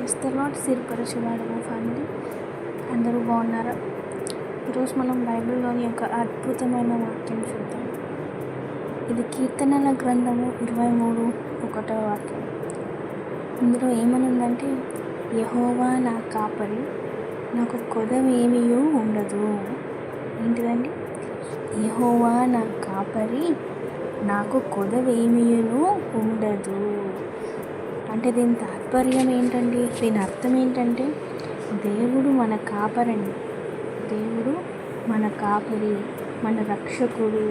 Praise the lord సిరిపరచువాడము family, అందరూ బాగున్నారా? ఈరోజు మనం బైబిల్లోని ఒక అద్భుతమైన వాక్యం చూద్దాం. ఇది కీర్తనల గ్రంథము 23:1 వాక్యం. ఇందులో ఏమనుందంటే, యెహోవా నా కాపరి, నాకు కొదవేమీయూ ఉండదు. ఏంటిదండి? యెహోవా నా కాపరి, నాకు కొదవేమీయును ఉండదు. అంటే దీని తాత్పర్యం ఏంటండి? దీని అర్థం ఏంటంటే, దేవుడు మన కాపరండి. దేవుడు మన కాపరి, మన రక్షకుడు.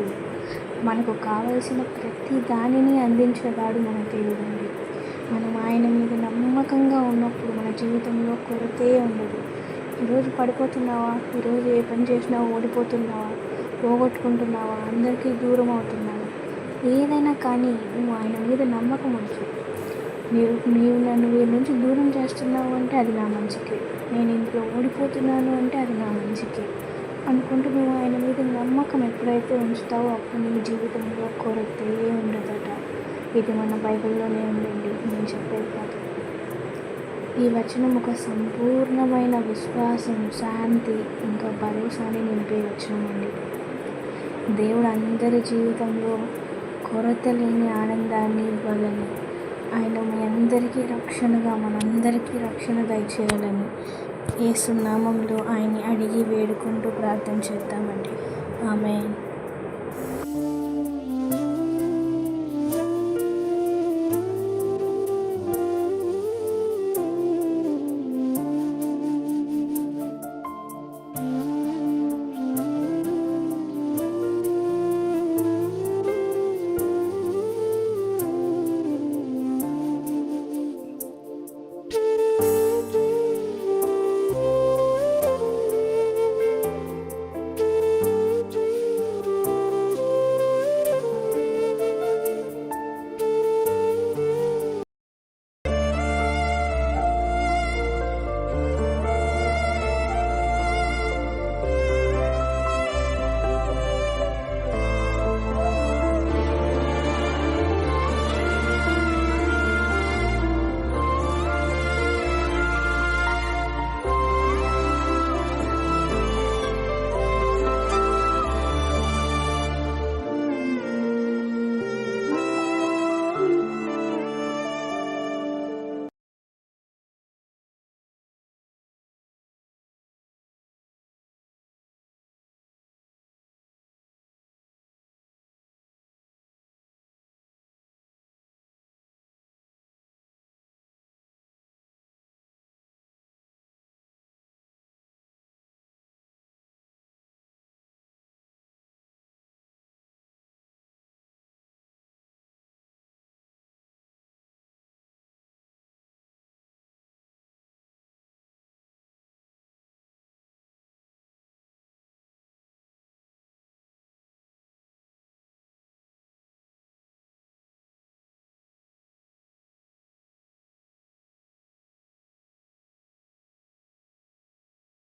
మనకు కావలసిన ప్రతి దానిని అందించేవాడు మన దేవుడండి. మనం ఆయన మీద నమ్మకంగా ఉన్నప్పుడు మన జీవితంలో కొరతే ఉండదు. ఈరోజు పడిపోతున్నావా? ఈరోజు ఏ పని చేసినా ఓడిపోతున్నావా? పోగొట్టుకుంటున్నావా? అందరికీ దూరం అవుతున్నావా? ఏదైనా కానీ నువ్వు ఆయన మీద నమ్మకం ఉంచు. నీవు నన్ను వీరి నుంచి దూరం చేస్తున్నావు అంటే అది నా మంచికే, నేను ఇంట్లో ఓడిపోతున్నాను అంటే అది నా మంచికే అనుకుంటూ నువ్వు ఆయన మీద నమ్మకం ఎప్పుడైతే ఉంచుతావో అప్పుడు నీ జీవితంలో కొరతే ఉండదట. ఇది మన బైబిల్లోనే ఉందండి, నేను చెప్పేది కాదు. ఈ వచనం ఒక సంపూర్ణమైన విశ్వాసం, శాంతి, ఇంకా భరోసాని నింపే వచనం అండి. దేవుడు అందరి జీవితంలో కొరత లేని ఆనందాన్ని ఇవ్వాలని, ఆయన మీ అందరికీ రక్షణగా, మనందరికీ రక్షణ దయచేయాలని యేసు నామములో ఆయన్ని అడిగి వేడుకుంటూ ప్రార్థన చేద్దామండి. ఆమేన్.